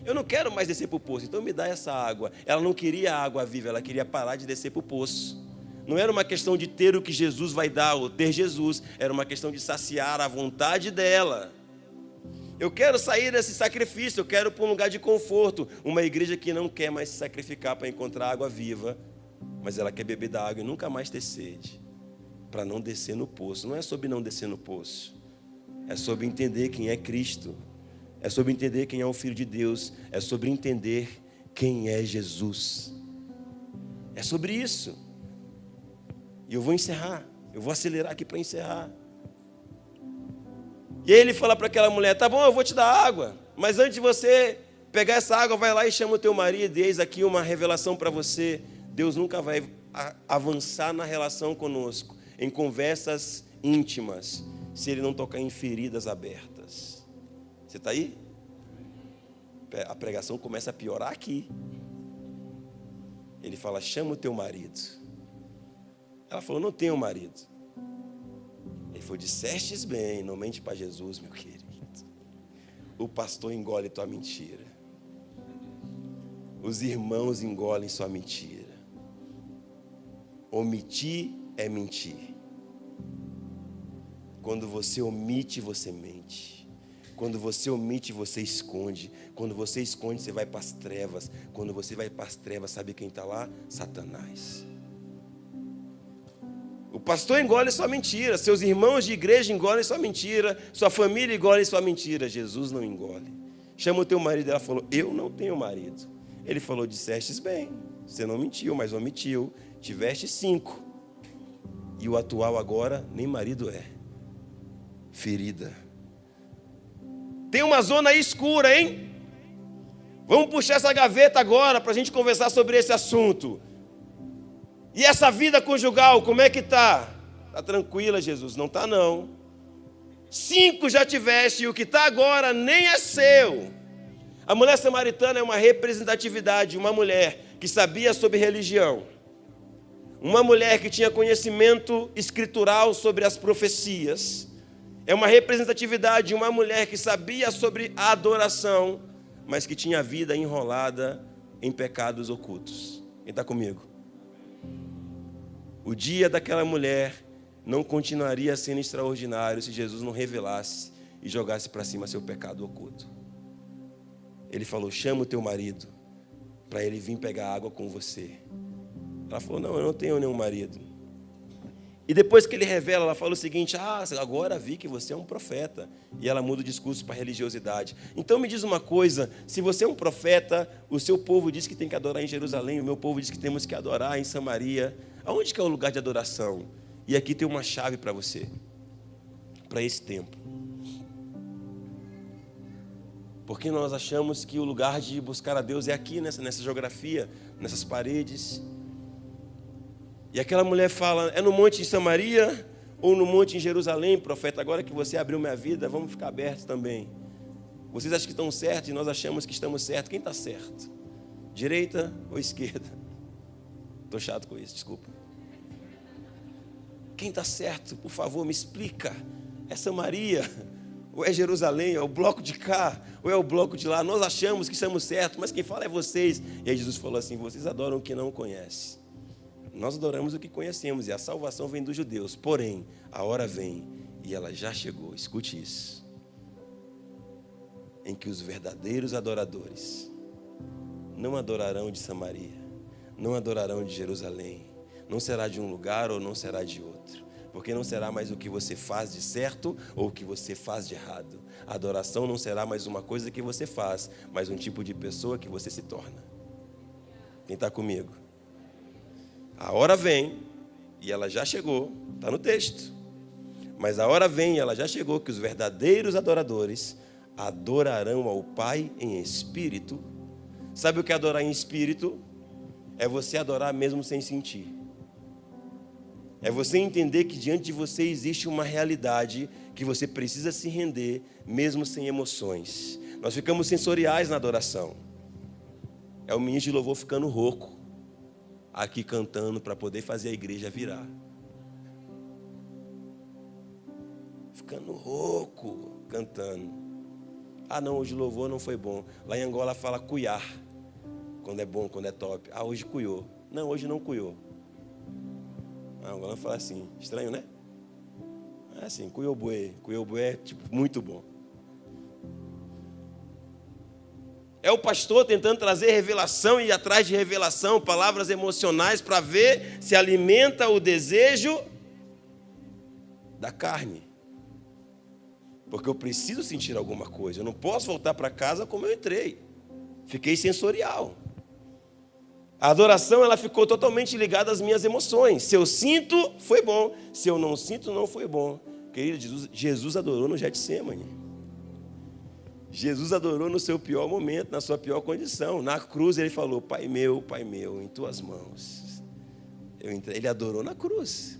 Eu não quero mais descer para o poço, então me dá essa água. Ela não queria água viva, ela queria parar de descer para o poço. Não era uma questão de ter o que Jesus vai dar ou ter Jesus, era uma questão de saciar a vontade dela. Eu quero sair desse sacrifício, eu quero para um lugar de conforto. Uma igreja que não quer mais se sacrificar para encontrar água viva, mas ela quer beber da água e nunca mais ter sede, para não descer no poço. Não é sobre não descer no poço, é sobre entender quem é Cristo, é sobre entender quem é o Filho de Deus, é sobre entender quem é Jesus. É sobre isso. E eu vou encerrar, eu vou acelerar aqui para encerrar. E aí ele fala para aquela mulher: tá bom, eu vou te dar água, mas antes de você pegar essa água, vai lá e chama o teu marido. E eis aqui uma revelação para você: Deus nunca vai avançar na relação conosco, em conversas íntimas, se Ele não tocar em feridas abertas. Você está aí? A pregação começa a piorar aqui. Ele fala: chama o teu marido. Ela falou: não tenho marido. Ele falou: dissestes bem, não mente para Jesus, meu querido. O pastor engole tua mentira. Os irmãos engolem sua mentira. Omitir é mentir. Quando você omite, você mente. Quando você omite, você esconde. Quando você esconde, você vai para as trevas. Quando você vai para as trevas, sabe quem está lá? Satanás. O pastor engole sua mentira, seus irmãos de igreja engolem sua mentira, sua família engole sua mentira. Jesus não engole. Chama o teu marido. Ela falou: eu não tenho marido. Ele falou: dissestes bem, você não mentiu, mas omitiu. Tiveste 5. E o atual agora nem marido é. Ferida. Tem uma zona aí escura, hein? Vamos puxar essa gaveta agora para a gente conversar sobre esse assunto. E essa vida conjugal, como é que está? Está tranquila, Jesus? Não está, não. 5 já tiveste e o que está agora nem é seu. A mulher samaritana é uma representatividade, uma mulher que sabia sobre religião, uma mulher que tinha conhecimento escritural sobre as profecias, é uma representatividade de uma mulher que sabia sobre a adoração, mas que tinha a vida enrolada em pecados ocultos. Quem está comigo? O dia daquela mulher não continuaria sendo extraordinário se Jesus não revelasse e jogasse para cima seu pecado oculto. Ele falou: chama o teu marido para ele vir pegar água com você. Ela falou: não, eu não tenho nenhum marido. E depois que ele revela, ela fala o seguinte: agora vi que você é um profeta. E ela muda o discurso para a religiosidade. Então me diz uma coisa: se você é um profeta, o seu povo diz que tem que adorar em Jerusalém, o meu povo diz que temos que adorar em Samaria. Aonde que é o lugar de adoração? E aqui tem uma chave para você, para esse tempo. Porque nós achamos que o lugar de buscar a Deus é aqui, nessa geografia, nessas paredes. E aquela mulher fala: é no monte em Samaria ou no monte em Jerusalém, profeta? Agora que você abriu minha vida, vamos ficar abertos também. Vocês acham que estão certos e nós achamos que estamos certos. Quem está certo? Direita ou esquerda? Estou chato com isso, desculpa. Quem está certo? Por favor, me explica. É Samaria? Ou é Jerusalém? É o bloco de cá? Ou é o bloco de lá? Nós achamos que estamos certos, mas quem fala é vocês. E aí Jesus falou assim: vocês adoram o que não conhecem. Nós adoramos o que conhecemos, e a salvação vem dos judeus. Porém, a hora vem, e ela já chegou, escute isso, em que os verdadeiros adoradores não adorarão de Samaria, não adorarão de Jerusalém, não será de um lugar ou não será de outro, porque não será mais o que você faz de certo ou o que você faz de errado. A adoração não será mais uma coisa que você faz, mas um tipo de pessoa que você se torna. Quem está comigo? A hora vem, e ela já chegou, está no texto, mas a hora vem e ela já chegou, que os verdadeiros adoradores adorarão ao Pai em espírito. Sabe o que é adorar em espírito? É você adorar mesmo sem sentir. É você entender que diante de você existe uma realidade que você precisa se render, mesmo sem emoções. Nós ficamos sensoriais na adoração. É o ministro de louvor ficando rouco, aqui cantando para poder fazer a igreja virar. Ficando rouco, cantando. Não, hoje o louvor não foi bom. Lá em Angola fala cuiar, quando é bom, quando é top. Hoje cuiou. Não, hoje não cuiou. Angola fala assim, estranho, né? É assim, cuiou bué é tipo muito bom. É o pastor tentando trazer revelação e ir atrás de revelação, palavras emocionais para ver se alimenta o desejo da carne. Porque eu preciso sentir alguma coisa. Eu não posso voltar para casa como eu entrei. Fiquei sensorial. A adoração, ela ficou totalmente ligada às minhas emoções. Se eu sinto, foi bom. Se eu não sinto, não foi bom. Querido, Jesus adorou no Getsemane. Jesus adorou no seu pior momento, na sua pior condição. Na cruz ele falou, Pai meu, em tuas mãos. Ele adorou na cruz.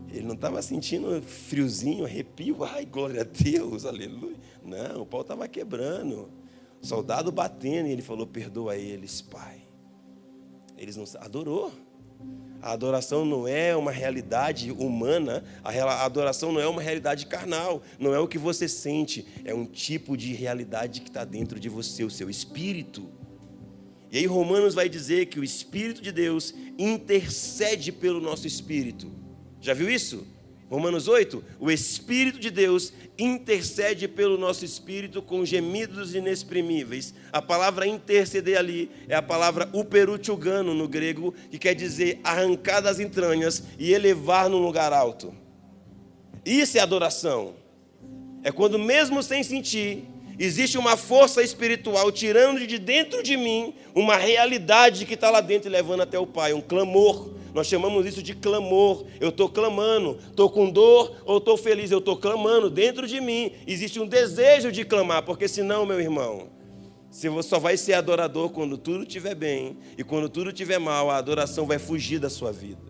Ele não estava sentindo friozinho, arrepio. Ai, glória a Deus, aleluia. Não, o pau estava quebrando. O soldado batendo e ele falou, perdoa eles, Pai. Eles não adorou. A adoração não é uma realidade humana, a adoração não é uma realidade carnal, não é o que você sente, é um tipo de realidade que está dentro de você, o seu espírito. E aí Romanos vai dizer que o Espírito de Deus intercede pelo nosso espírito. Já viu isso? Romanos 8, o Espírito de Deus intercede pelo nosso espírito com gemidos inexprimíveis. A palavra interceder ali é a palavra uperutiugano no grego, que quer dizer arrancar das entranhas e elevar num lugar alto. Isso é adoração. É quando mesmo sem sentir, existe uma força espiritual tirando de dentro de mim uma realidade que está lá dentro e levando até o Pai, um clamor. Nós chamamos isso de clamor. Eu estou clamando, estou com dor ou estou feliz, eu estou clamando. Dentro de mim existe um desejo de clamar, porque senão, meu irmão, você só vai ser adorador quando tudo estiver bem, e quando tudo estiver mal, a adoração vai fugir da sua vida.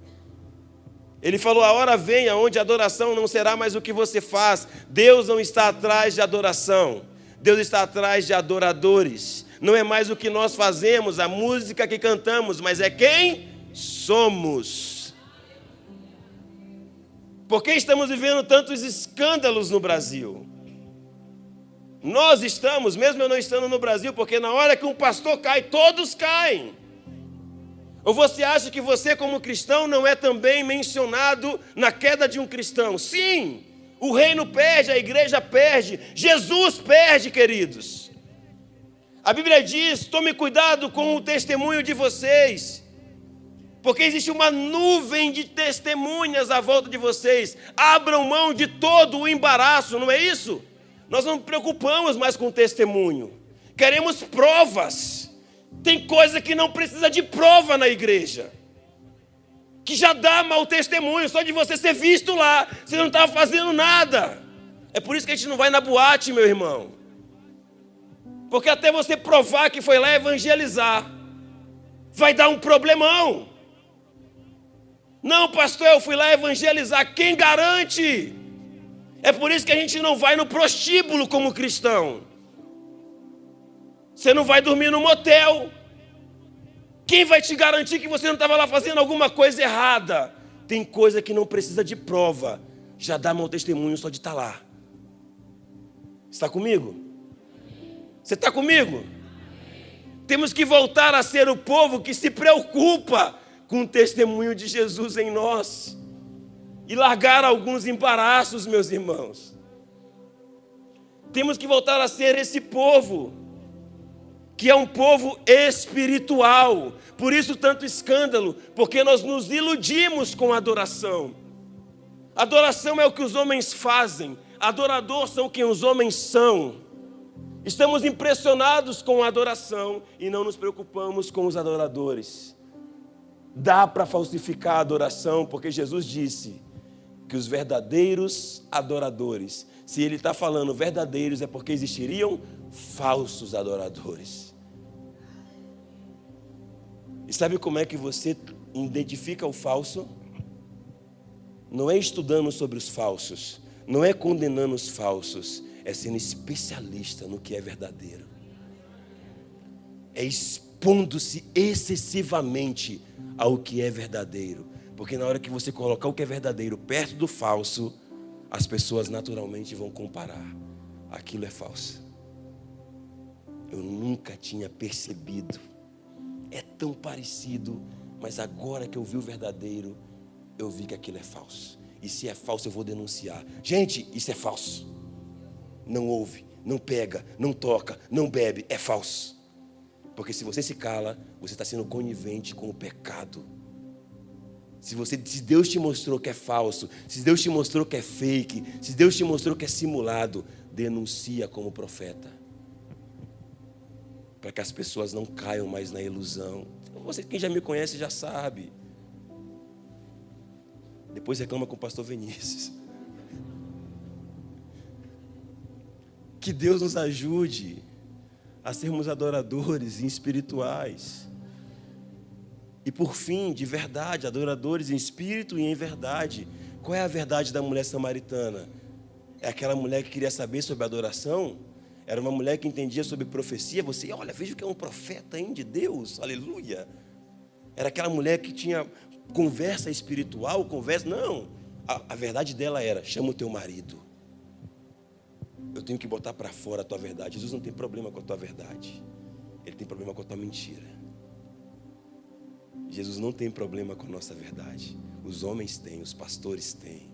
Ele falou, a hora vem onde a adoração não será mais o que você faz. Deus não está atrás de adoração, Deus está atrás de adoradores. Não é mais o que nós fazemos, a música que cantamos, mas é quem somos. Por que estamos vivendo tantos escândalos no Brasil? Nós estamos, mesmo eu não estando no Brasil, porque na hora que um pastor cai, todos caem. Ou você acha que você como cristão não é também mencionado na queda de um cristão? Sim, o reino perde, a igreja perde, Jesus perde, queridos. A Bíblia diz, tome cuidado com o testemunho de vocês, porque existe uma nuvem de testemunhas à volta de vocês. Abram mão de todo o embaraço, não é isso? Nós não nos preocupamos mais com o testemunho. Queremos provas. Tem coisa que não precisa de prova na igreja, que já dá mau testemunho, só de você ser visto lá. Você não estava fazendo nada. É por isso que a gente não vai na boate, meu irmão. Porque até você provar que foi lá evangelizar, vai dar um problemão. Não, pastor, eu fui lá evangelizar. Quem garante? É por isso que a gente não vai no prostíbulo como cristão. Você não vai dormir no motel. Quem vai te garantir que você não estava lá fazendo alguma coisa errada? Tem coisa que não precisa de prova. Já dá mau testemunho só de estar lá. Está comigo? Você está comigo? Temos que voltar a ser o povo que se preocupa com o testemunho de Jesus em nós. E largar alguns embaraços, meus irmãos. Temos que voltar a ser esse povo, que é um povo espiritual. Por isso tanto escândalo, porque nós nos iludimos com a adoração. Adoração é o que os homens fazem, adorador são quem os homens são. Estamos impressionados com a adoração e não nos preocupamos com os adoradores. Dá para falsificar a adoração, porque Jesus disse que os verdadeiros adoradores, se ele está falando verdadeiros, é porque existiriam falsos adoradores. E sabe como é que você identifica o falso? Não é estudando sobre os falsos, não é condenando os falsos, é sendo especialista no que é verdadeiro. É expondo-se excessivamente ao que é verdadeiro. Porque na hora que você colocar o que é verdadeiro perto do falso, as pessoas naturalmente vão comparar. Aquilo é falso. Eu nunca tinha percebido. É tão parecido, mas agora que eu vi o verdadeiro, eu vi que aquilo é falso. E se é falso, eu vou denunciar. Gente, isso é falso. Não ouve, não pega, não toca, não bebe, é falso. Porque se você se cala, você está sendo conivente com o pecado. Se Deus te mostrou que é falso, se Deus te mostrou que é fake, se Deus te mostrou que é simulado, denuncia como profeta. Para que as pessoas não caiam mais na ilusão. Você, quem já me conhece, já sabe. Depois reclama com o pastor Vinícius. Que Deus nos ajude a sermos adoradores espirituais. E por fim, de verdade, adoradores em espírito e em verdade. Qual é a verdade da mulher samaritana? É aquela mulher que queria saber sobre adoração? Era uma mulher que entendia sobre profecia? Você, olha, veja que é um profeta de Deus, aleluia. Era aquela mulher que tinha conversa espiritual, não. A verdade dela era, chama o teu marido. Eu tenho que botar para fora a tua verdade. Jesus não tem problema com a tua verdade. Ele tem problema com a tua mentira. Jesus não tem problema com a nossa verdade. Os homens têm, os pastores têm.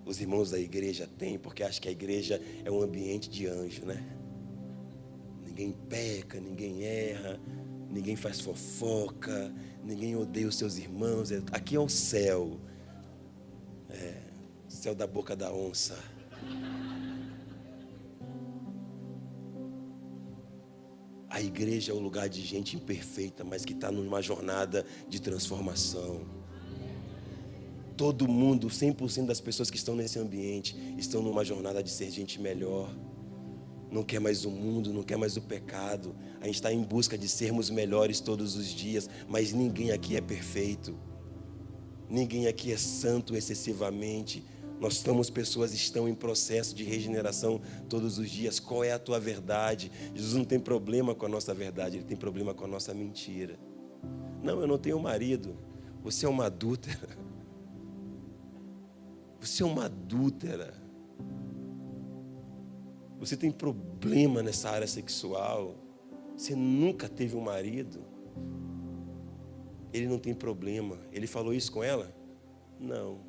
Os irmãos da igreja têm, porque acham que a igreja é um ambiente de anjo, né? Ninguém peca, ninguém erra, ninguém faz fofoca, ninguém odeia os seus irmãos. Aqui é o céu. Céu da boca da onça. A igreja é o lugar de gente imperfeita, mas que está numa jornada de transformação. Todo mundo, 100% das pessoas que estão nesse ambiente, estão numa jornada de ser gente melhor. Não quer mais o mundo, não quer mais o pecado. A gente está em busca de sermos melhores todos os dias, mas ninguém aqui é perfeito. Ninguém aqui é santo excessivamente. Nós pessoas estão em processo de regeneração todos os dias. Qual é a tua verdade? Jesus não tem problema com a nossa verdade, Ele tem problema com a nossa mentira. Não, eu não tenho marido. Você é uma adúltera. Você é uma adúltera. Você tem problema nessa área sexual. Você nunca teve um marido. Ele não tem problema. Ele falou isso com ela? Não.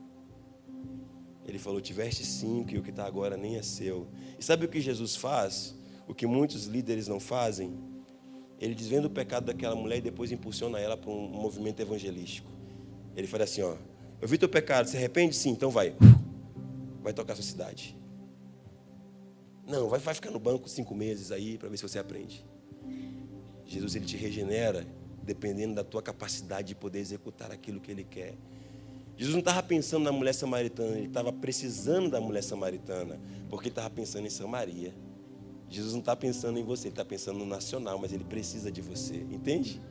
Ele falou, tiveste 5 e o que está agora nem é seu. E sabe o que Jesus faz? O que muitos líderes não fazem? Ele desvenda o pecado daquela mulher e depois impulsiona ela para um movimento evangelístico. Ele fala assim, eu vi teu pecado, se arrepende? Sim, então vai. Vai tocar a sua cidade. Não, vai ficar no banco 5 meses aí para ver se você aprende. Jesus, Ele te regenera dependendo da tua capacidade de poder executar aquilo que Ele quer. Jesus não estava pensando na mulher samaritana, Ele estava precisando da mulher samaritana, porque Ele estava pensando em Samaria. Jesus não está pensando em você, Ele está pensando no nacional, mas Ele precisa de você, entende?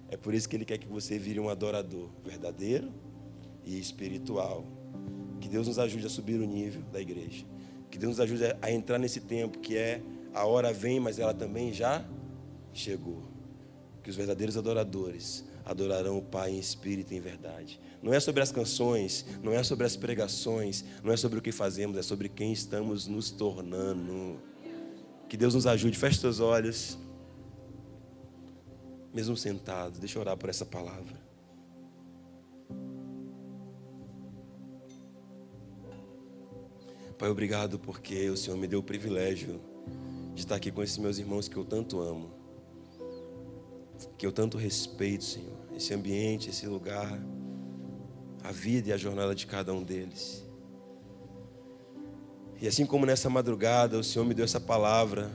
É por isso que Ele quer que você vire um adorador verdadeiro e espiritual. Que Deus nos ajude a subir o nível da igreja. Que Deus nos ajude a entrar nesse tempo que a hora vem, mas ela também já chegou. Que os verdadeiros adoradores adorarão o Pai em espírito e em verdade. Não é sobre as canções, não é sobre as pregações, não é sobre o que fazemos, é sobre quem estamos nos tornando. Que Deus nos ajude. Feche seus olhos. Mesmo sentado, deixa eu orar por essa palavra. Pai, obrigado porque o Senhor me deu o privilégio de estar aqui com esses meus irmãos que eu tanto amo, que eu tanto respeito, Senhor. Esse ambiente, esse lugar, a vida e a jornada de cada um deles. E assim como nessa madrugada o Senhor me deu essa palavra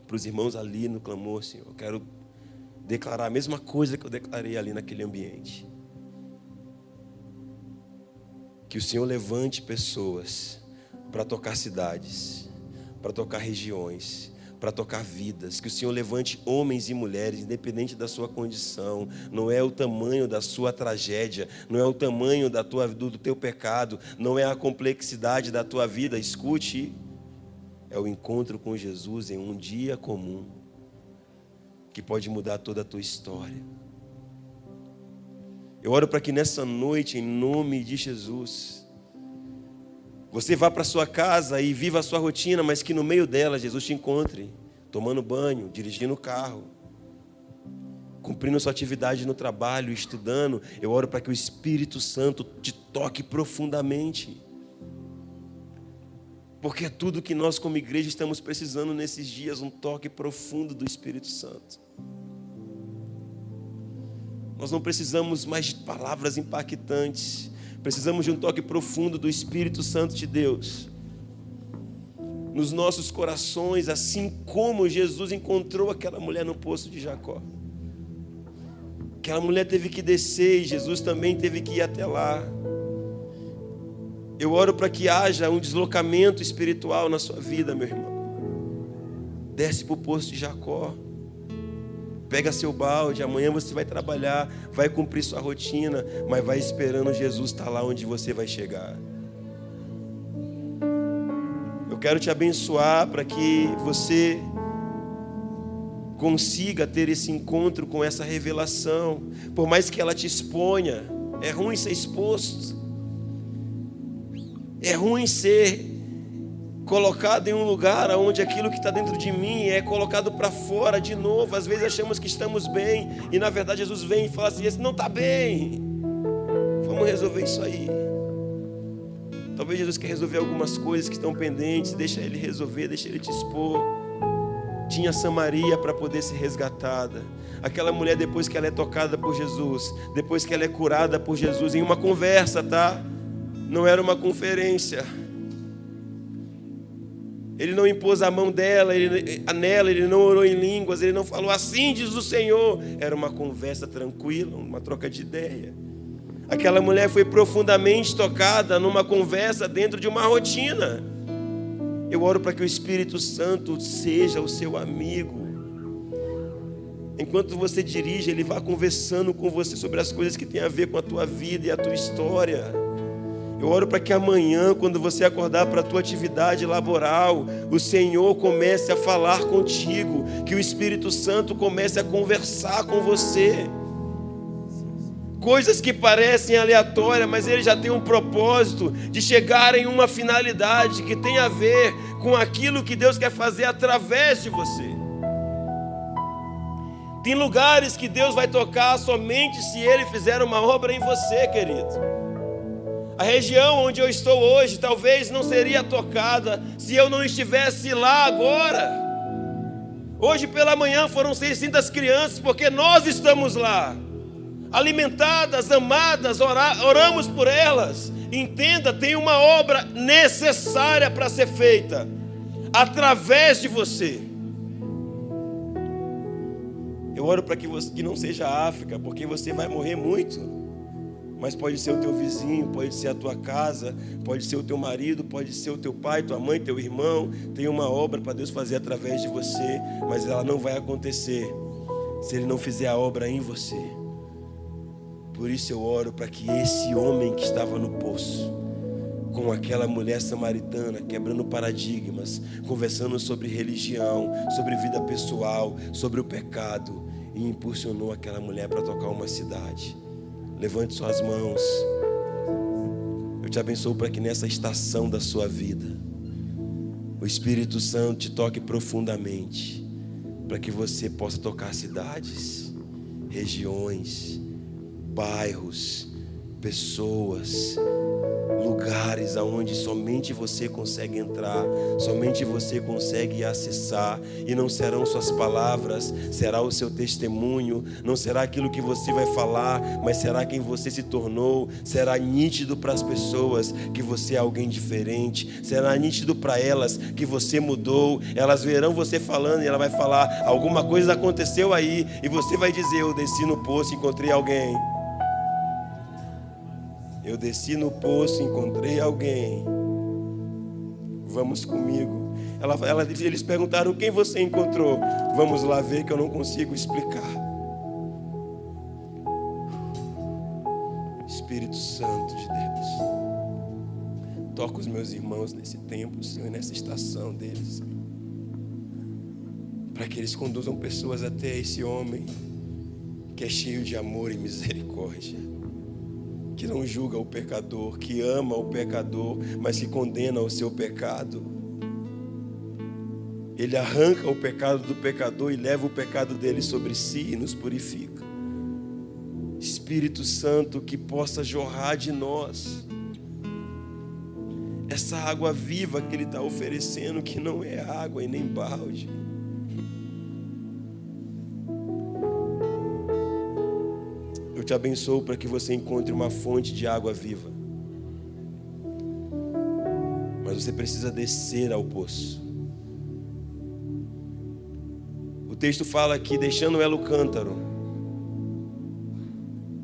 para os irmãos ali no clamor, Senhor, eu quero declarar a mesma coisa que eu declarei ali naquele ambiente. Que o Senhor levante pessoas para tocar cidades, para tocar regiões, para tocar vidas. Que o Senhor levante homens e mulheres, independente da sua condição. Não é o tamanho da sua tragédia, não é o tamanho do teu pecado, não é a complexidade da tua vida. Escute, é o encontro com Jesus em um dia comum, que pode mudar toda a tua história. Eu oro para que nessa noite, em nome de Jesus, você vá para sua casa e viva a sua rotina, mas que no meio dela Jesus te encontre, tomando banho, dirigindo o carro, cumprindo sua atividade no trabalho, estudando. Eu oro para que o Espírito Santo te toque profundamente. Porque é tudo que nós como igreja estamos precisando nesses dias, um toque profundo do Espírito Santo. Nós não precisamos mais de palavras impactantes, precisamos de um toque profundo do Espírito Santo de Deus nos nossos corações, assim como Jesus encontrou aquela mulher no poço de Jacó. Aquela mulher teve que descer e Jesus também teve que ir até lá. Eu oro para que haja um deslocamento espiritual na sua vida, meu irmão. Desce para o poço de Jacó. Pega seu balde, amanhã você vai trabalhar, vai cumprir sua rotina, mas vai esperando Jesus estar lá onde você vai chegar. Eu quero te abençoar para que você consiga ter esse encontro com essa revelação. Por mais que ela te exponha, é ruim ser exposto. É ruim ser colocado em um lugar onde aquilo que está dentro de mim é colocado para fora de novo. Às vezes achamos que estamos bem e na verdade Jesus vem e fala assim: esse não está bem, vamos resolver isso aí. Talvez Jesus quer resolver algumas coisas que estão pendentes. Deixa Ele resolver, deixa Ele te expor. Tinha Samaria para poder ser resgatada. Aquela mulher, depois que ela é tocada por Jesus, depois que ela é curada por Jesus, em uma conversa, tá? Não era uma conferência. Ele não impôs a mão nela, ele não orou em línguas, ele não falou assim diz o Senhor. Era uma conversa tranquila, uma troca de ideia. Aquela mulher foi profundamente tocada numa conversa dentro de uma rotina. Eu oro para que o Espírito Santo seja o seu amigo. Enquanto você dirige, Ele vai conversando com você sobre as coisas que têm a ver com a tua vida e a tua história. Eu oro para que amanhã, quando você acordar para a tua atividade laboral, o Senhor comece a falar contigo, que o Espírito Santo comece a conversar com você. Coisas que parecem aleatórias, mas Ele já tem um propósito de chegar em uma finalidade que tem a ver com aquilo que Deus quer fazer através de você. Tem lugares que Deus vai tocar somente se Ele fizer uma obra em você, querido. A região onde eu estou hoje talvez não seria tocada se eu não estivesse lá agora. Hoje pela manhã foram 600 crianças porque nós estamos lá. Alimentadas, amadas, oramos por elas. Entenda, tem uma obra necessária para ser feita através de você. Eu oro para que não seja a África, porque você vai morrer muito. Mas pode ser o teu vizinho, pode ser a tua casa, pode ser o teu marido, pode ser o teu pai, tua mãe, teu irmão. Tem uma obra para Deus fazer através de você, mas ela não vai acontecer se Ele não fizer a obra em você. Por isso eu oro para que esse homem que estava no poço, com aquela mulher samaritana, quebrando paradigmas, conversando sobre religião, sobre vida pessoal, sobre o pecado, e impulsionou aquela mulher para tocar uma cidade. Levante suas mãos. Eu te abençoo para que nessa estação da sua vida, o Espírito Santo te toque profundamente, para que você possa tocar cidades, regiões, bairros, pessoas, lugares aonde somente você consegue entrar, somente você consegue acessar, e não serão suas palavras, será o seu testemunho, não será aquilo que você vai falar, mas será quem você se tornou. Será nítido para as pessoas que você é alguém diferente, será nítido para elas que você mudou. Elas verão você falando e ela vai falar: alguma coisa aconteceu aí, e você vai dizer: eu desci no poço e encontrei alguém. Eu desci no poço, encontrei alguém. Vamos comigo. Eles perguntaram: quem você encontrou? Vamos lá ver, que eu não consigo explicar. Espírito Santo de Deus, toca os meus irmãos nesse tempo, Senhor, nessa estação deles, Senhor, para que eles conduzam pessoas até esse homem que é cheio de amor e misericórdia, que não julga o pecador, que ama o pecador, mas que condena o seu pecado. Ele arranca o pecado do pecador e leva o pecado dele sobre si e nos purifica. Espírito Santo, que possa jorrar de nós essa água viva que Ele está oferecendo, que não é água e nem balde. Eu te abençoo para que você encontre uma fonte de água viva. Mas você precisa descer ao poço. O texto fala aqui, deixando ela o cântaro.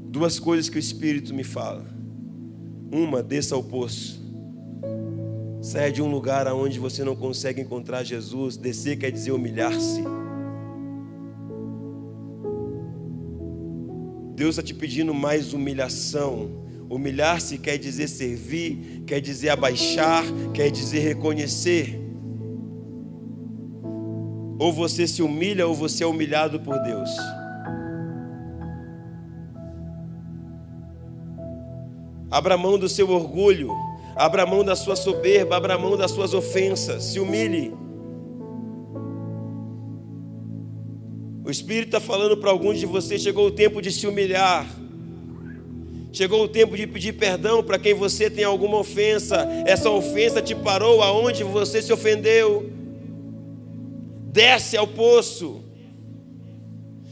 Duas coisas que o Espírito me fala. Uma, desça ao poço. Saia de um lugar onde você não consegue encontrar Jesus. Descer quer dizer humilhar-se. Deus está te pedindo mais humilhação. Humilhar-se quer dizer servir, quer dizer abaixar, quer dizer reconhecer. Ou você se humilha ou você é humilhado por Deus. Abra mão do seu orgulho, abra mão da sua soberba, abra mão das suas ofensas, se humilhe. O Espírito está falando para alguns de vocês, chegou o tempo de se humilhar. Chegou o tempo de pedir perdão para quem você tem alguma ofensa. Essa ofensa te parou aonde você se ofendeu. Desce ao poço.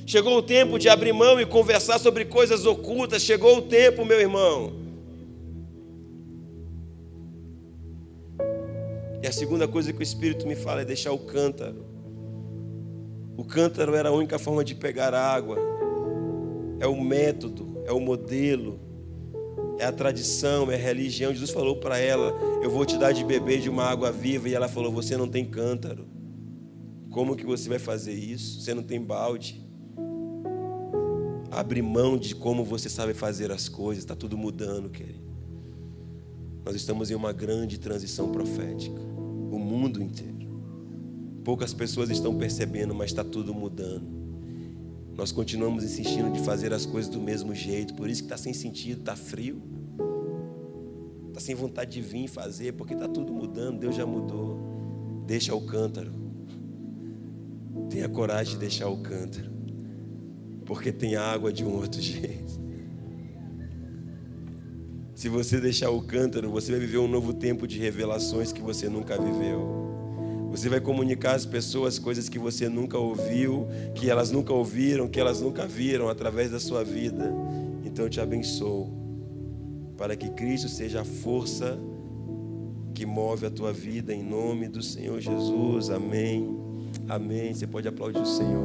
Chegou o tempo de abrir mão e conversar sobre coisas ocultas. Chegou o tempo, meu irmão. E a segunda coisa que o Espírito me fala é deixar o cântaro. O cântaro era a única forma de pegar água. É o método, é o modelo, é a tradição, é a religião. Jesus falou para ela, eu vou te dar de beber de uma água viva. E ela falou, você não tem cântaro. Como que você vai fazer isso? Você não tem balde. Abre mão de como você sabe fazer as coisas. Está tudo mudando, querido. Nós estamos em uma grande transição profética. O mundo inteiro. Poucas pessoas estão percebendo, mas está tudo mudando. Nós continuamos insistindo de fazer as coisas do mesmo jeito. Por isso que está sem sentido, está frio. Está sem vontade de vir fazer, porque está tudo mudando. Deus já mudou. Deixa o cântaro. Tenha coragem de deixar o cântaro. Porque tem água de um outro jeito. Se você deixar o cântaro, você vai viver um novo tempo de revelações que você nunca viveu. Você vai comunicar às pessoas coisas que você nunca ouviu, que elas nunca ouviram, que elas nunca viram através da sua vida. Então eu te abençoo, para que Cristo seja a força que move a tua vida, em nome do Senhor Jesus. Amém. Amém. Você pode aplaudir o Senhor.